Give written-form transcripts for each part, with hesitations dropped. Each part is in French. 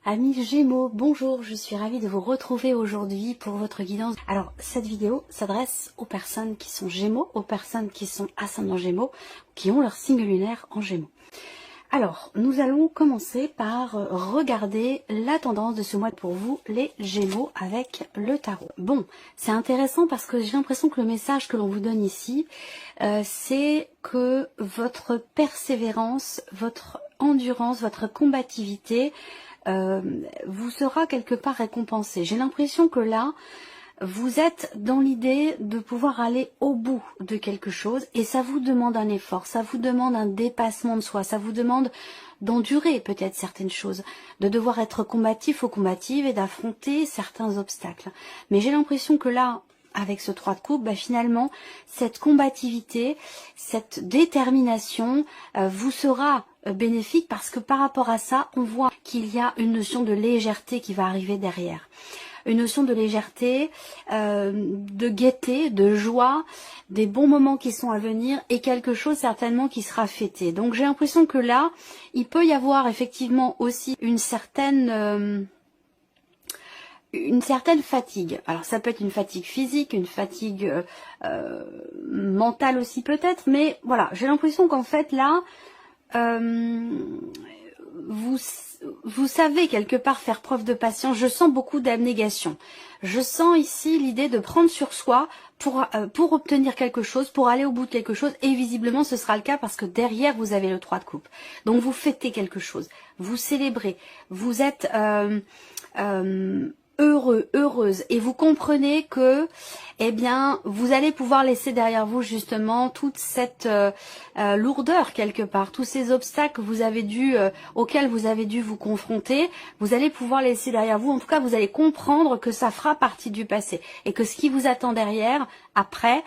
Amis Gémeaux, bonjour, je suis ravie de vous retrouver aujourd'hui pour votre guidance. Alors, cette vidéo s'adresse aux personnes qui sont Gémeaux, aux personnes qui sont ascendant Gémeaux, qui ont leur signe lunaire en Gémeaux. Alors, nous allons commencer par regarder la tendance de ce mois pour vous, les Gémeaux, avec le tarot. Bon, c'est intéressant parce que j'ai l'impression que le message que l'on vous donne ici, c'est que votre persévérance, votre endurance, votre combativité vous sera quelque part récompensée. J'ai l'impression que là, vous êtes dans l'idée de pouvoir aller au bout de quelque chose et ça vous demande un effort, ça vous demande un dépassement de soi, ça vous demande d'endurer peut-être certaines choses, de devoir être combatif ou combative et d'affronter certains obstacles. Mais j'ai l'impression que là, avec ce 3 de coupe, finalement, cette combativité, cette détermination vous sera bénéfique parce que par rapport à ça, on voit qu'il y a une notion de légèreté qui va arriver derrière. Une notion de légèreté, de gaieté, de joie, des bons moments qui sont à venir et quelque chose certainement qui sera fêté. Donc j'ai l'impression que là, il peut y avoir effectivement aussi une certaine fatigue. Alors ça peut être une fatigue physique, une fatigue mentale aussi peut-être, mais voilà, j'ai l'impression qu'en fait là, vous savez quelque part faire preuve de patience. Je sens beaucoup d'abnégation. Je sens ici l'idée de prendre sur soi pour obtenir quelque chose, pour aller au bout de quelque chose. Et visiblement, ce sera le cas parce que derrière, vous avez le 3 de coupe. Donc, vous fêtez quelque chose. Vous célébrez. Vous êtes heureux, heureuse. Et vous comprenez que, eh bien, vous allez pouvoir laisser derrière vous justement toute cette lourdeur quelque part, tous ces obstacles que vous avez auxquels vous avez dû vous confronter. Vous allez pouvoir laisser derrière vous. En tout cas, vous allez comprendre que ça fera partie du passé et que ce qui vous attend derrière, après,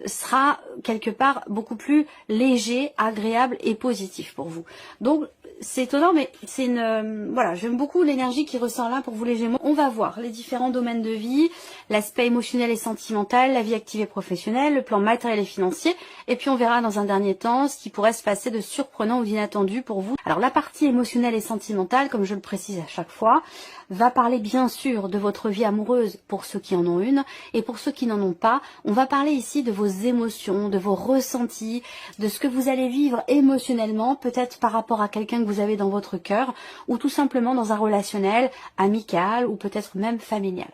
sera quelque part beaucoup plus léger, agréable et positif pour vous. Donc, c'est étonnant, mais c'est voilà, j'aime beaucoup l'énergie qui ressort là pour vous les Gémeaux. On va voir les différents domaines de vie, l'aspect émotionnel et sentimental, la vie active et professionnelle, le plan matériel et financier, et puis on verra dans un dernier temps ce qui pourrait se passer de surprenant ou d'inattendu pour vous. Alors la partie émotionnelle et sentimentale, comme je le précise à chaque fois, va parler bien sûr de votre vie amoureuse pour ceux qui en ont une, et pour ceux qui n'en ont pas, on va parler ici de vos émotions, de vos ressentis, de ce que vous allez vivre émotionnellement, peut-être par rapport à quelqu'un que vous avez dans votre cœur, ou tout simplement dans un relationnel amical, ou peut-être même familial.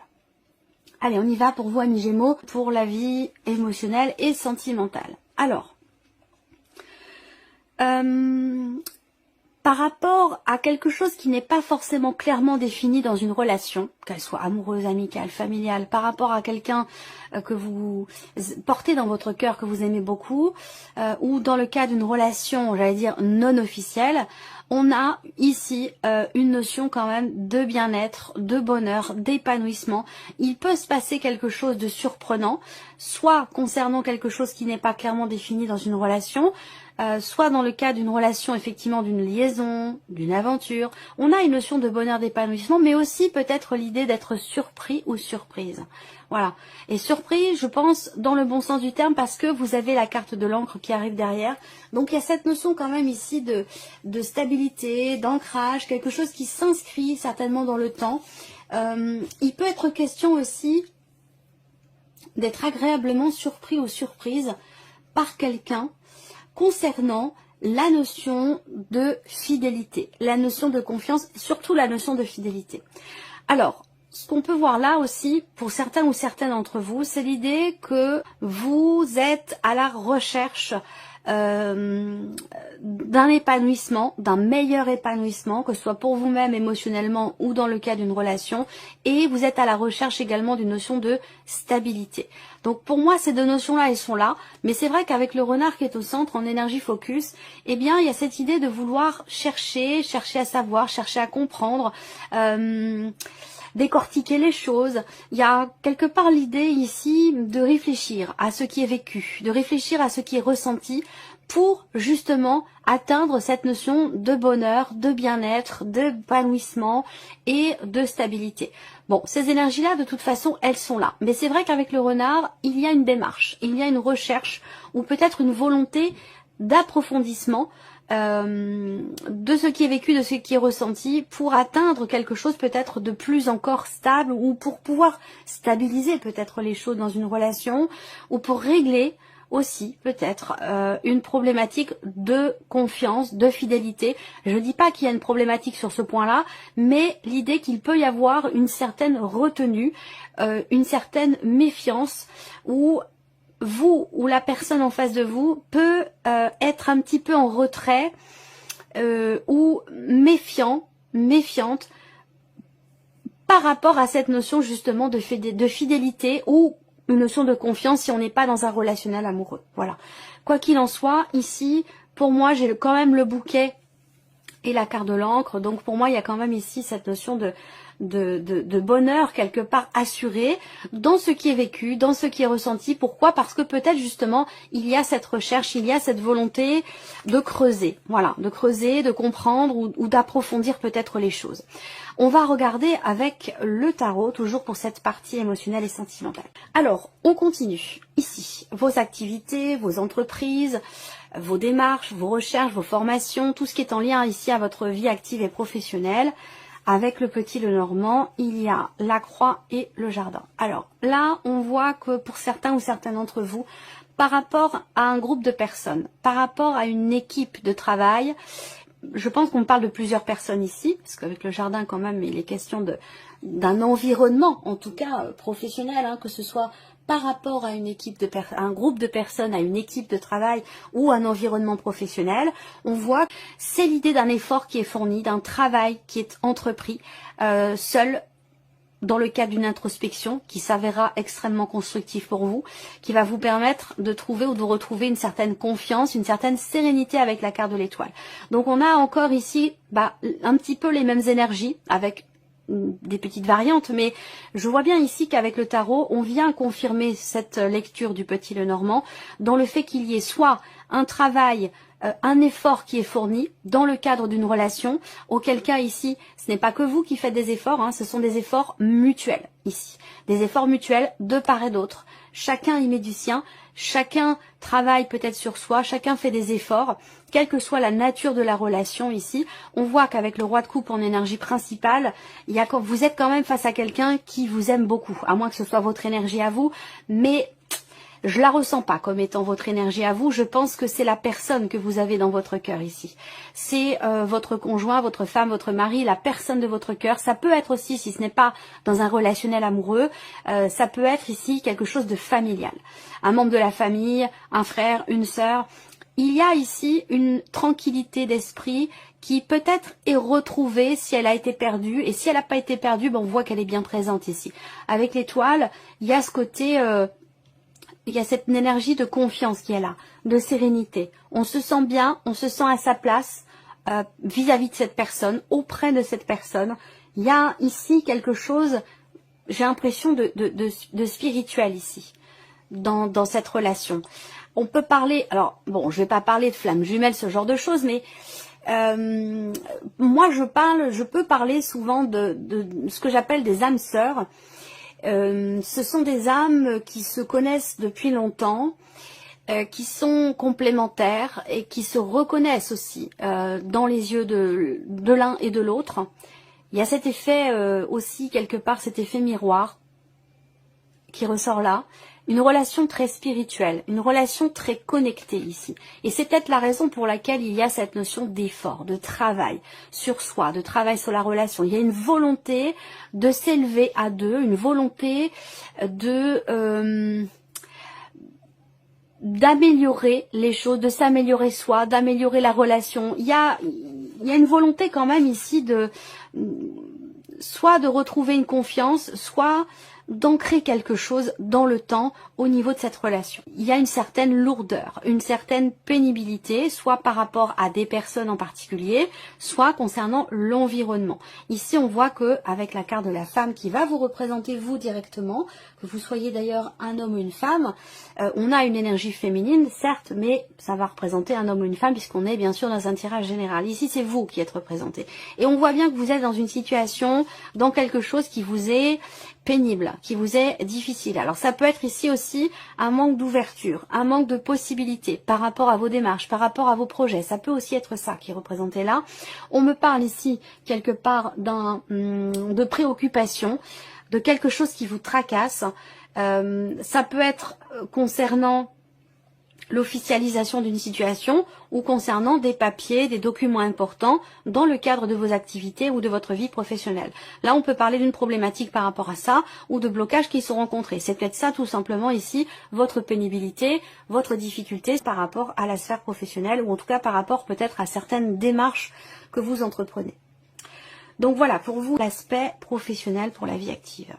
Allez, on y va pour vous, amis Gémeaux, pour la vie émotionnelle et sentimentale. Alors, par rapport à quelque chose qui n'est pas forcément clairement défini dans une relation, qu'elle soit amoureuse, amicale, familiale, par rapport à quelqu'un que vous portez dans votre cœur, que vous aimez beaucoup, ou dans le cas d'une relation, j'allais dire, non officielle, on a ici une notion quand même de bien-être, de bonheur, d'épanouissement. Il peut se passer quelque chose de surprenant, soit concernant quelque chose qui n'est pas clairement défini dans une relation, soit dans le cas d'une relation, effectivement, d'une liaison, d'une aventure. On a une notion de bonheur, d'épanouissement, mais aussi peut-être l'idée d'être surpris ou surprise. Voilà. Et surpris, je pense, dans le bon sens du terme, parce que vous avez la carte de l'encre qui arrive derrière. Donc il y a cette notion quand même ici de stabilité, d'ancrage, quelque chose qui s'inscrit certainement dans le temps. Il peut être question aussi d'être agréablement surpris ou surprise par quelqu'un concernant la notion de fidélité, la notion de confiance, surtout la notion de fidélité. Alors, ce qu'on peut voir là aussi, pour certains ou certaines d'entre vous, c'est l'idée que vous êtes à la recherche d'un épanouissement, d'un meilleur épanouissement, que ce soit pour vous-même émotionnellement ou dans le cas d'une relation, et vous êtes à la recherche également d'une notion de stabilité. Donc pour moi, ces deux notions-là, elles sont là, mais c'est vrai qu'avec le renard qui est au centre, en énergie focus, eh bien, il y a cette idée de vouloir chercher à savoir, chercher à comprendre, décortiquer les choses. Il y a quelque part l'idée ici de réfléchir à ce qui est vécu, de réfléchir à ce qui est ressenti pour justement atteindre cette notion de bonheur, de bien-être, d'épanouissement et de stabilité. Bon, ces énergies-là, de toute façon, elles sont là. Mais c'est vrai qu'avec le renard, il y a une démarche, il y a une recherche ou peut-être une volonté d'approfondissement de ce qui est vécu, de ce qui est ressenti, pour atteindre quelque chose peut-être de plus encore stable, ou pour pouvoir stabiliser peut-être les choses dans une relation, ou pour régler aussi peut-être une problématique de confiance, de fidélité. Je ne dis pas qu'il y a une problématique sur ce point-là, mais l'idée qu'il peut y avoir une certaine retenue, une certaine méfiance, où vous ou la personne en face de vous peut être un petit peu en retrait ou méfiant, méfiante par rapport à cette notion justement de fidélité ou une notion de confiance si on n'est pas dans un relationnel amoureux. Voilà. Quoi qu'il en soit, ici, pour moi, j'ai quand même le bouquet et la carte de l'encre. Donc pour moi, il y a quand même ici cette notion de bonheur quelque part assuré dans ce qui est vécu, dans ce qui est ressenti. Pourquoi? Parce que peut-être justement il y a cette recherche, il y a cette volonté de creuser, voilà, de creuser, de comprendre ou d'approfondir peut-être les choses. On va regarder avec le tarot, toujours pour cette partie émotionnelle et sentimentale. Alors, on continue. Ici, vos activités, vos entreprises, vos démarches, vos recherches, vos formations, tout ce qui est en lien ici à votre vie active et professionnelle. Avec le petit Lenormand, il y a la croix et le jardin. Alors là, on voit que pour certains ou certaines d'entre vous, par rapport à un groupe de personnes, par rapport à une équipe de travail, je pense qu'on parle de plusieurs personnes ici, parce qu'avec le jardin quand même, il est question d'un environnement, en tout cas professionnel, hein, que ce soit par rapport à une équipe à un groupe de personnes, à une équipe de travail ou un environnement professionnel. On voit que c'est l'idée d'un effort qui est fourni, d'un travail qui est entrepris seul, dans le cadre d'une introspection qui s'avérera extrêmement constructive pour vous, qui va vous permettre de trouver ou de retrouver une certaine confiance, une certaine sérénité avec la carte de l'étoile. Donc on a encore ici un petit peu les mêmes énergies avec des petites variantes, mais je vois bien ici qu'avec le tarot, on vient confirmer cette lecture du petit Lenormand dans le fait qu'il y ait soit un travail, un effort qui est fourni dans le cadre d'une relation, auquel cas ici, ce n'est pas que vous qui faites des efforts, hein, ce sont des efforts mutuels ici, des efforts mutuels de part et d'autre. Chacun y met du sien, chacun travaille peut-être sur soi, chacun fait des efforts, quelle que soit la nature de la relation ici. On voit qu'avec le roi de coupe en énergie principale, vous êtes quand même face à quelqu'un qui vous aime beaucoup, à moins que ce soit votre énergie à vous, mais je la ressens pas comme étant votre énergie à vous. Je pense que c'est la personne que vous avez dans votre cœur ici. C'est votre conjoint, votre femme, votre mari, la personne de votre cœur. Ça peut être aussi, si ce n'est pas dans un relationnel amoureux, ça peut être ici quelque chose de familial. Un membre de la famille, un frère, une sœur. Il y a ici une tranquillité d'esprit qui peut-être est retrouvée si elle a été perdue. Et si elle n'a pas été perdue, on voit qu'elle est bien présente ici. Avec l'étoile, il y a ce côté... il y a cette énergie de confiance qui est là, de sérénité. On se sent bien, on se sent à sa place vis-à-vis de cette personne, auprès de cette personne. Il y a ici quelque chose, j'ai l'impression de spirituel ici, dans cette relation. On peut parler, alors bon, je vais pas parler de flammes jumelles, ce genre de choses, mais moi je peux parler souvent de ce que j'appelle des âmes sœurs. Ce sont des âmes qui se connaissent depuis longtemps, qui sont complémentaires et qui se reconnaissent aussi dans les yeux de l'un et de l'autre. Il y a cet effet aussi, quelque part, cet effet miroir qui ressort là. Une relation très spirituelle, une relation très connectée ici. Et c'est peut-être la raison pour laquelle il y a cette notion d'effort, de travail sur soi, de travail sur la relation. Il y a une volonté de s'élever à deux, une volonté d'améliorer les choses, de s'améliorer soi, d'améliorer la relation. Il y a une volonté quand même ici soit de retrouver une confiance, soit d'ancrer quelque chose dans le temps au niveau de cette relation. Il y a une certaine lourdeur, une certaine pénibilité, soit par rapport à des personnes en particulier, soit concernant l'environnement. Ici, on voit que avec la carte de la femme qui va vous représenter vous directement, que vous soyez d'ailleurs un homme ou une femme, on a une énergie féminine, certes, mais ça va représenter un homme ou une femme puisqu'on est bien sûr dans un tirage général. Ici, c'est vous qui êtes représenté. Et on voit bien que vous êtes dans une situation, dans quelque chose qui vous est pénible, qui vous est difficile. Alors ça peut être ici aussi un manque d'ouverture, un manque de possibilités par rapport à vos démarches, par rapport à vos projets. Ça peut aussi être ça qui est représenté là. On me parle ici quelque part de préoccupation, de quelque chose qui vous tracasse. Ça peut être concernant l'officialisation d'une situation ou concernant des papiers, des documents importants dans le cadre de vos activités ou de votre vie professionnelle. Là, on peut parler d'une problématique par rapport à ça ou de blocages qui sont rencontrés. C'est peut-être ça tout simplement ici, votre pénibilité, votre difficulté par rapport à la sphère professionnelle ou en tout cas par rapport peut-être à certaines démarches que vous entreprenez. Donc voilà, pour vous, l'aspect professionnel pour la vie active.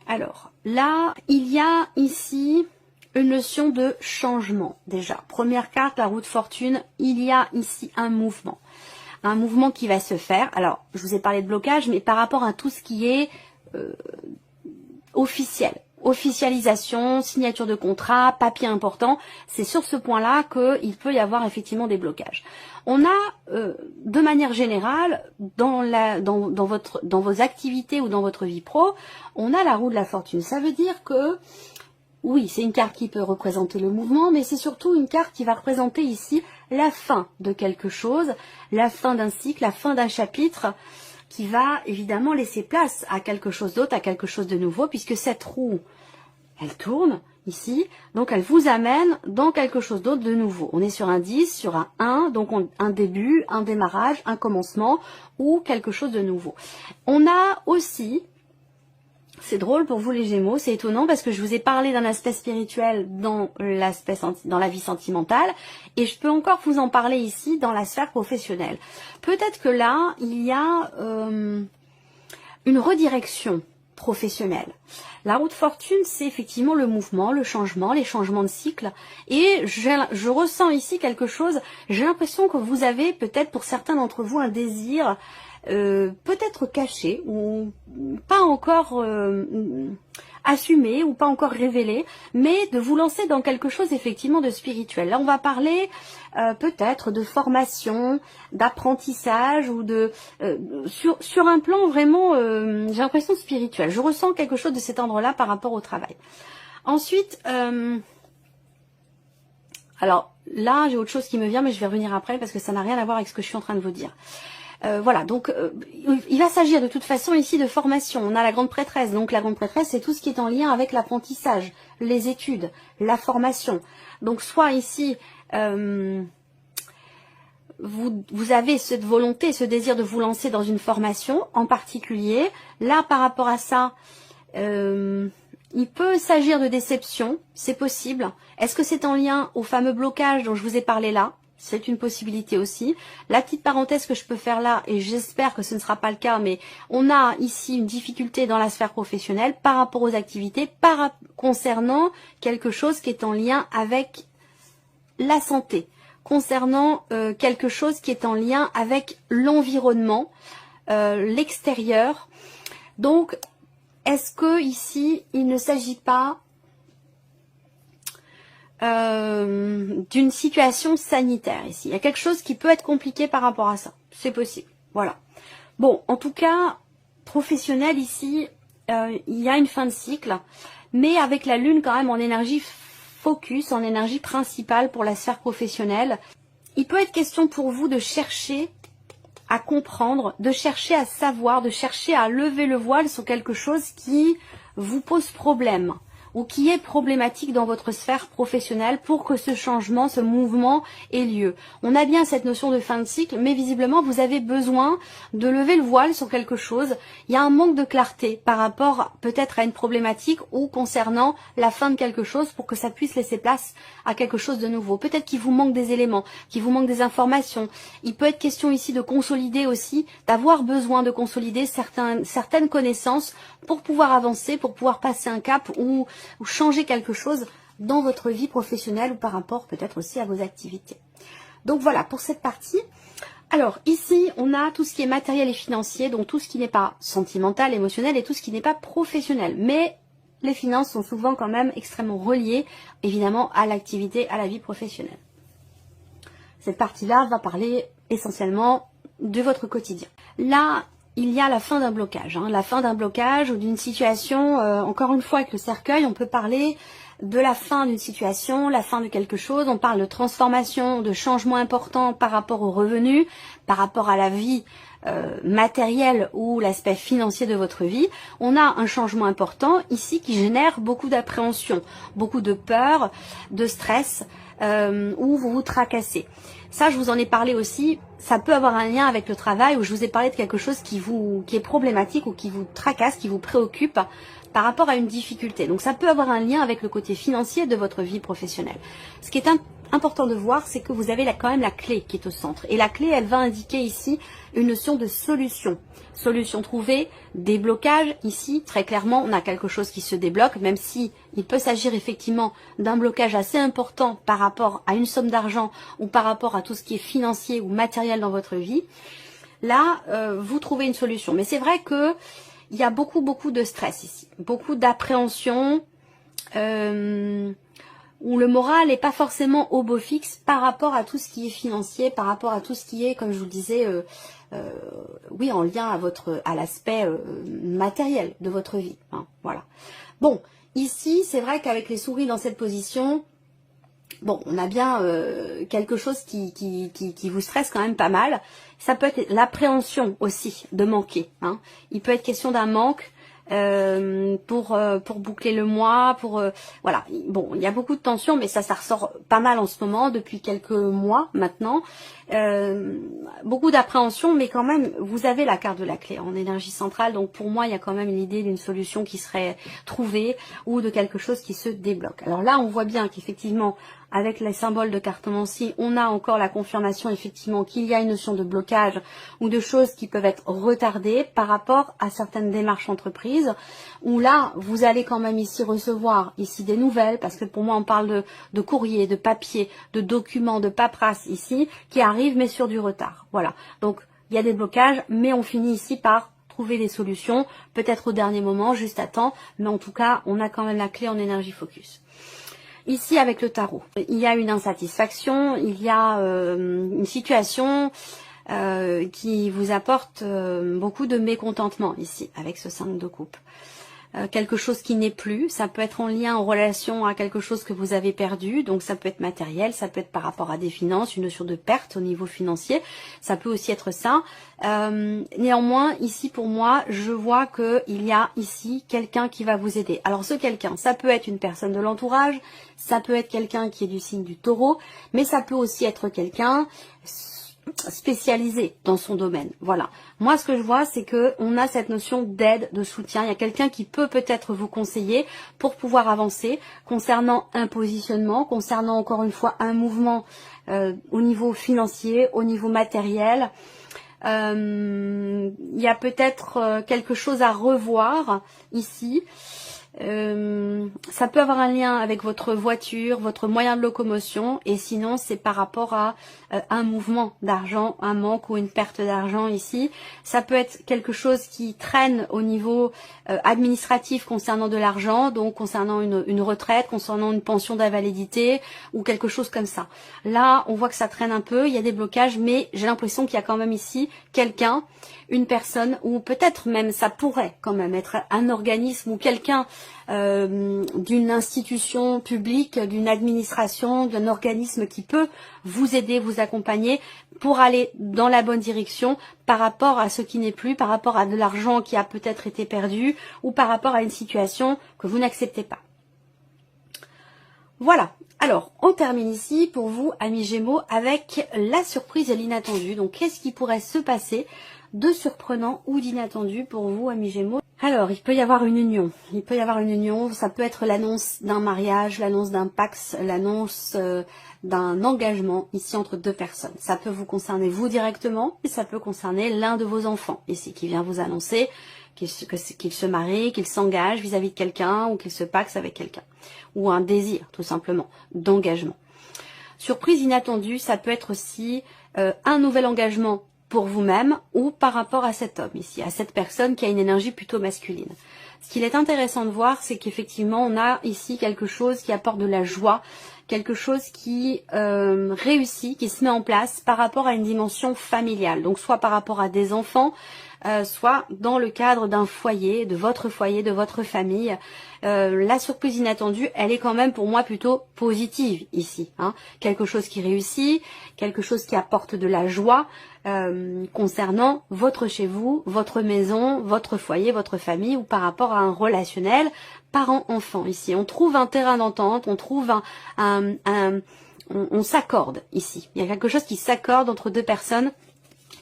Alors, là, il y a ici une notion de changement déjà. Première carte, la roue de fortune, il y a ici un mouvement. Un mouvement qui va se faire. Alors, je vous ai parlé de blocage, mais par rapport à tout ce qui est officiel. Officialisation, signature de contrat, papier important, c'est sur ce point-là qu'il peut y avoir effectivement des blocages. On a, de manière générale, dans vos activités ou dans votre vie pro, on a la roue de la fortune. Ça veut dire que oui, c'est une carte qui peut représenter le mouvement, mais c'est surtout une carte qui va représenter ici la fin de quelque chose, la fin d'un cycle, la fin d'un chapitre, qui va évidemment laisser place à quelque chose d'autre, à quelque chose de nouveau, puisque cette roue, elle tourne ici, donc elle vous amène dans quelque chose d'autre de nouveau. On est sur un 10, sur un 1, donc un début, un démarrage, un commencement, ou quelque chose de nouveau. On a aussi... C'est drôle pour vous les Gémeaux, c'est étonnant parce que je vous ai parlé d'un aspect spirituel dans la vie sentimentale et je peux encore vous en parler ici dans la sphère professionnelle. Peut-être que là, il y a une redirection professionnelle. La roue de fortune, c'est effectivement le mouvement, le changement, les changements de cycle et je ressens ici quelque chose, j'ai l'impression que vous avez peut-être pour certains d'entre vous un désir peut-être caché ou pas encore assumé ou pas encore révélé, mais de vous lancer dans quelque chose effectivement de spirituel. Là, on va parler peut-être de formation, d'apprentissage ou de sur un plan vraiment, j'ai l'impression spirituel. Je ressens quelque chose de cet ordre-là par rapport au travail. Ensuite, alors là, j'ai autre chose qui me vient, mais je vais revenir après parce que ça n'a rien à voir avec ce que je suis en train de vous dire. Voilà, donc il va s'agir de toute façon ici de formation. On a la grande prêtresse, donc la grande prêtresse c'est tout ce qui est en lien avec l'apprentissage, les études, la formation. Donc soit ici vous avez cette volonté, ce désir de vous lancer dans une formation en particulier. Là par rapport à ça, il peut s'agir de déception, c'est possible. Est-ce que c'est en lien au fameux blocage dont je vous ai parlé là ? C'est une possibilité aussi. La petite parenthèse que je peux faire là, et j'espère que ce ne sera pas le cas, mais on a ici une difficulté dans la sphère professionnelle par rapport aux activités, concernant quelque chose qui est en lien avec la santé, concernant quelque chose qui est en lien avec l'environnement, l'extérieur. Donc, est-ce que ici, il ne s'agit pas d'une situation sanitaire ici. Il y a quelque chose qui peut être compliqué par rapport à ça. C'est possible. Voilà. Bon, en tout cas, professionnel ici, il y a une fin de cycle, mais avec la lune quand même en énergie focus, en énergie principale pour la sphère professionnelle. Il peut être question pour vous de chercher à comprendre, de chercher à savoir, de chercher à lever le voile sur quelque chose qui vous pose problème ou qui est problématique dans votre sphère professionnelle pour que ce changement, ce mouvement ait lieu. On a bien cette notion de fin de cycle, mais visiblement vous avez besoin de lever le voile sur quelque chose. Il y a un manque de clarté par rapport peut-être à une problématique ou concernant la fin de quelque chose pour que ça puisse laisser place à quelque chose de nouveau. Peut-être qu'il vous manque des éléments, qu'il vous manque des informations. Il peut être question ici de consolider aussi, d'avoir besoin de consolider certaines connaissances pour pouvoir avancer, pour pouvoir passer un cap ou changer quelque chose dans votre vie professionnelle ou par rapport peut-être aussi à vos activités. Donc voilà pour cette partie. Alors ici on a tout ce qui est matériel et financier, donc tout ce qui n'est pas sentimental, émotionnel et tout ce qui n'est pas professionnel. Mais les finances sont souvent quand même extrêmement reliées évidemment à l'activité, à la vie professionnelle. Cette partie-là va parler essentiellement de votre quotidien. Là, il y a la fin d'un blocage, hein, la fin d'un blocage ou d'une situation, encore une fois avec le cercueil, on peut parler de la fin d'une situation, la fin de quelque chose, on parle de transformation, de changement important par rapport aux revenus, par rapport à la vie matérielle ou l'aspect financier de votre vie. On a un changement important ici qui génère beaucoup d'appréhension, beaucoup de peur, de stress, où vous vous tracassez. Ça, je vous en ai parlé aussi, ça peut avoir un lien avec le travail où je vous ai parlé de quelque chose qui est problématique ou qui vous tracasse, qui vous préoccupe par rapport à une difficulté. Donc ça peut avoir un lien avec le côté financier de votre vie professionnelle. Ce qui est important de voir, c'est que vous avez quand même la clé qui est au centre. Et la clé, elle va indiquer ici une notion de solution. Solution trouvée, déblocage. Ici, très clairement, on a quelque chose qui se débloque, même si il peut s'agir effectivement d'un blocage assez important par rapport à une somme d'argent ou par rapport à tout ce qui est financier ou matériel dans votre vie. Là, vous trouvez une solution. Mais c'est vrai que il y a beaucoup de stress ici, beaucoup d'appréhension, où le moral n'est pas forcément au beau fixe par rapport à tout ce qui est financier, par rapport à tout ce qui est, comme je vous le disais, oui, en lien à l'aspect matériel de votre vie. Hein, voilà. Bon, ici, c'est vrai qu'avec les souris dans cette position, bon, on a bien quelque chose qui vous stresse quand même pas mal. Ça peut être l'appréhension aussi de manquer. Hein. Il peut être question d'un manque pour boucler le mois, voilà. Bon, il y a beaucoup de tensions, mais ça ressort pas mal en ce moment depuis quelques mois maintenant. Beaucoup d'appréhension, mais quand même, vous avez la carte de la clé en énergie centrale. Donc pour moi, il y a quand même l'idée d'une solution qui serait trouvée ou de quelque chose qui se débloque. Alors là, on voit bien qu'effectivement, avec les symboles de cartomancie, on a encore la confirmation effectivement qu'il y a une notion de blocage ou de choses qui peuvent être retardées par rapport à certaines démarches entreprises, où là, vous allez quand même ici recevoir ici des nouvelles, parce que pour moi, on parle de courrier, de papier, de documents, de paperasse ici, qui arrivent mais sur du retard. Voilà, donc il y a des blocages, mais on finit ici par trouver des solutions, peut-être au dernier moment, juste à temps, mais en tout cas, on a quand même la clé en énergie focus. Ici, avec le tarot, il y a une insatisfaction, il y a une situation qui vous apporte beaucoup de mécontentement ici, avec ce 5 de coupe. Quelque chose qui n'est plus, ça peut être en lien, en relation à quelque chose que vous avez perdu, donc ça peut être matériel, ça peut être par rapport à des finances, une notion de perte au niveau financier, ça peut aussi être ça. Néanmoins, ici pour moi, je vois qu'il y a ici quelqu'un qui va vous aider. Alors ce quelqu'un, ça peut être une personne de l'entourage, ça peut être quelqu'un qui est du signe du taureau, mais ça peut aussi être quelqu'un spécialisé dans son domaine. Voilà. Moi, ce que je vois, c'est que on a cette notion d'aide, de soutien. Il y a quelqu'un qui peut peut-être vous conseiller pour pouvoir avancer concernant un positionnement, concernant encore une fois un mouvement au niveau financier, au niveau matériel. Il y a peut-être quelque chose à revoir ici. Ça peut avoir un lien avec votre voiture, votre moyen de locomotion, et sinon c'est par rapport à un mouvement d'argent, un manque ou une perte d'argent ici. Ça peut être quelque chose qui traîne au niveau administratif concernant de l'argent, donc concernant une retraite, concernant une pension d'invalidité ou quelque chose comme ça. Là, on voit que ça traîne un peu, il y a des blocages, mais j'ai l'impression qu'il y a quand même ici quelqu'un, une personne, ou peut-être même ça pourrait quand même être un organisme ou quelqu'un d'une institution publique, d'une administration, d'un organisme qui peut vous aider, vous accompagner pour aller dans la bonne direction par rapport à ce qui n'est plus, par rapport à de l'argent qui a peut-être été perdu ou par rapport à une situation que vous n'acceptez pas. Voilà, alors on termine ici pour vous, amis Gémeaux, avec la surprise et l'inattendu. Donc qu'est-ce qui pourrait se passer de surprenant ou d'inattendu pour vous, amis Gémeaux? Alors, il peut y avoir une union. Il peut y avoir une union. Ça peut être l'annonce d'un mariage, l'annonce d'un pax, l'annonce d'un engagement ici entre deux personnes. Ça peut vous concerner vous directement et ça peut concerner l'un de vos enfants ici qui vient vous annoncer qu'il se marie, qu'il s'engage vis-à-vis de quelqu'un ou qu'il se paxe avec quelqu'un. Ou un désir, tout simplement, d'engagement. Surprise inattendue, ça peut être aussi un nouvel engagement pour vous-même ou par rapport à cet homme ici, à cette personne qui a une énergie plutôt masculine. Ce qu'il est intéressant de voir, c'est qu'effectivement, on a ici quelque chose qui apporte de la joie, quelque chose qui réussit, qui se met en place par rapport à une dimension familiale. Donc soit par rapport à des enfants, soit dans le cadre d'un foyer, de votre famille. La surprise inattendue, elle est quand même pour moi plutôt positive ici. Hein. Quelque chose qui réussit, quelque chose qui apporte de la joie concernant votre chez vous, votre maison, votre foyer, votre famille ou par rapport à un relationnel parent-enfant. Ici, on trouve un terrain d'entente, on trouve on s'accorde ici. Il y a quelque chose qui s'accorde entre deux personnes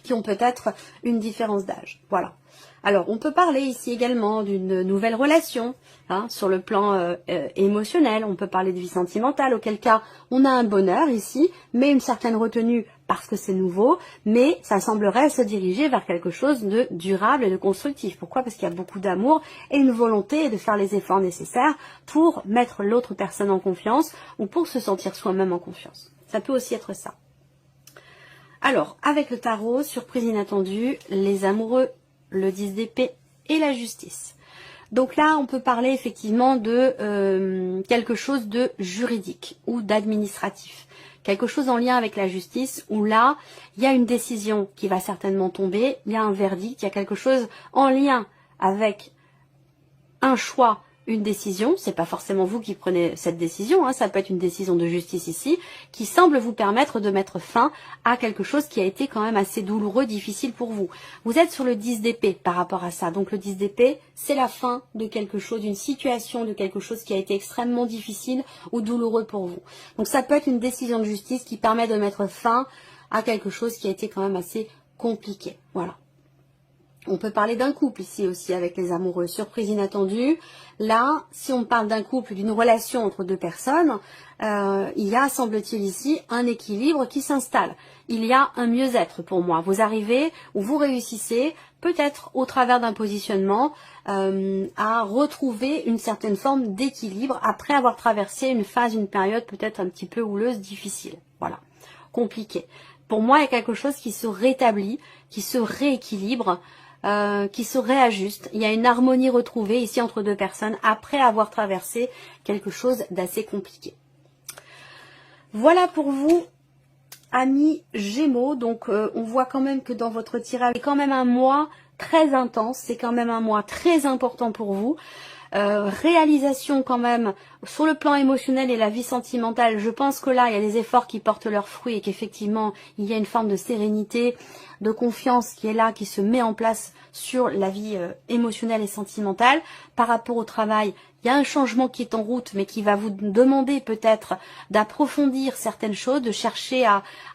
qui ont peut-être une différence d'âge. Voilà. Alors, on peut parler ici également d'une nouvelle relation, hein, sur le plan émotionnel. On peut parler de vie sentimentale, auquel cas on a un bonheur ici, mais une certaine retenue parce que c'est nouveau, mais ça semblerait se diriger vers quelque chose de durable et de constructif. Pourquoi? Parce qu'il y a beaucoup d'amour et une volonté de faire les efforts nécessaires pour mettre l'autre personne en confiance ou pour se sentir soi-même en confiance. Ça peut aussi être ça. Alors, avec le tarot, surprise inattendue, les amoureux, le 10 d'épée et la justice. Donc là, on peut parler effectivement de quelque chose de juridique ou d'administratif. Quelque chose en lien avec la justice où là, il y a une décision qui va certainement tomber, il y a un verdict, il y a quelque chose en lien avec un choix, une décision, c'est pas forcément vous qui prenez cette décision, hein, ça peut être une décision de justice ici, qui semble vous permettre de mettre fin à quelque chose qui a été quand même assez douloureux, difficile pour vous. Vous êtes sur le 10 d'épée par rapport à ça, donc le 10 d'épée, c'est la fin de quelque chose, d'une situation, de quelque chose qui a été extrêmement difficile ou douloureux pour vous. Donc ça peut être une décision de justice qui permet de mettre fin à quelque chose qui a été quand même assez compliqué, voilà. On peut parler d'un couple ici aussi avec les amoureux. Surprise inattendue. Là, si on parle d'un couple, d'une relation entre deux personnes, il y a, semble-t-il ici, un équilibre qui s'installe. Il y a un mieux-être pour moi. Vous arrivez ou vous réussissez, peut-être au travers d'un positionnement, à retrouver une certaine forme d'équilibre après avoir traversé une phase, une période peut-être un petit peu houleuse, difficile. Voilà, compliquée. Pour moi, il y a quelque chose qui se rétablit, qui se rééquilibre, qui se réajuste. Il y a une harmonie retrouvée ici entre deux personnes après avoir traversé quelque chose d'assez compliqué. Voilà pour vous, amis Gémeaux. Donc, on voit quand même que dans votre tirage, c'est quand même un mois très intense. C'est quand même un mois très important pour vous. Réalisation quand même sur le plan émotionnel et la vie sentimentale. Je pense que là, il y a des efforts qui portent leurs fruits et qu'effectivement, il y a une forme de sérénité, de confiance qui est là, qui se met en place sur la vie émotionnelle et sentimentale. Par rapport au travail, il y a un changement qui est en route, mais qui va vous demander peut-être d'approfondir certaines choses, de chercher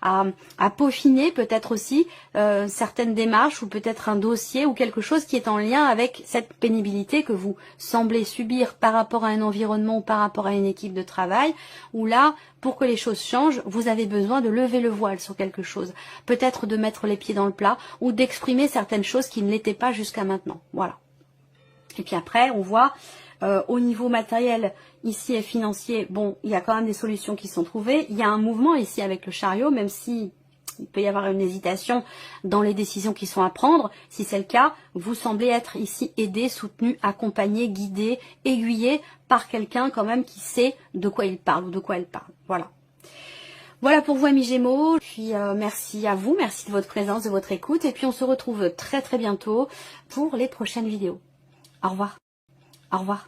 à peaufiner peut-être aussi certaines démarches ou peut-être un dossier ou quelque chose qui est en lien avec cette pénibilité que vous semblez subir par rapport à un environnement ou par rapport à une équipe de travail, où là, pour que les choses changent, vous avez besoin de lever le voile sur quelque chose, peut-être de mettre les pieds dans le plat ou d'exprimer certaines choses qui ne l'étaient pas jusqu'à maintenant. Voilà. Et puis après, on voit au niveau matériel, ici et financier, bon, il y a quand même des solutions qui sont trouvées. Il y a un mouvement ici avec le chariot, même si il peut y avoir une hésitation dans les décisions qui sont à prendre. Si c'est le cas, vous semblez être ici aidé, soutenu, accompagné, guidé, aiguillé par quelqu'un quand même qui sait de quoi il parle ou de quoi elle parle. Voilà. Voilà pour vous, amis Gémeaux. Puis merci à vous, merci de votre présence, de votre écoute. Et puis on se retrouve très très bientôt pour les prochaines vidéos. Au revoir. Au revoir.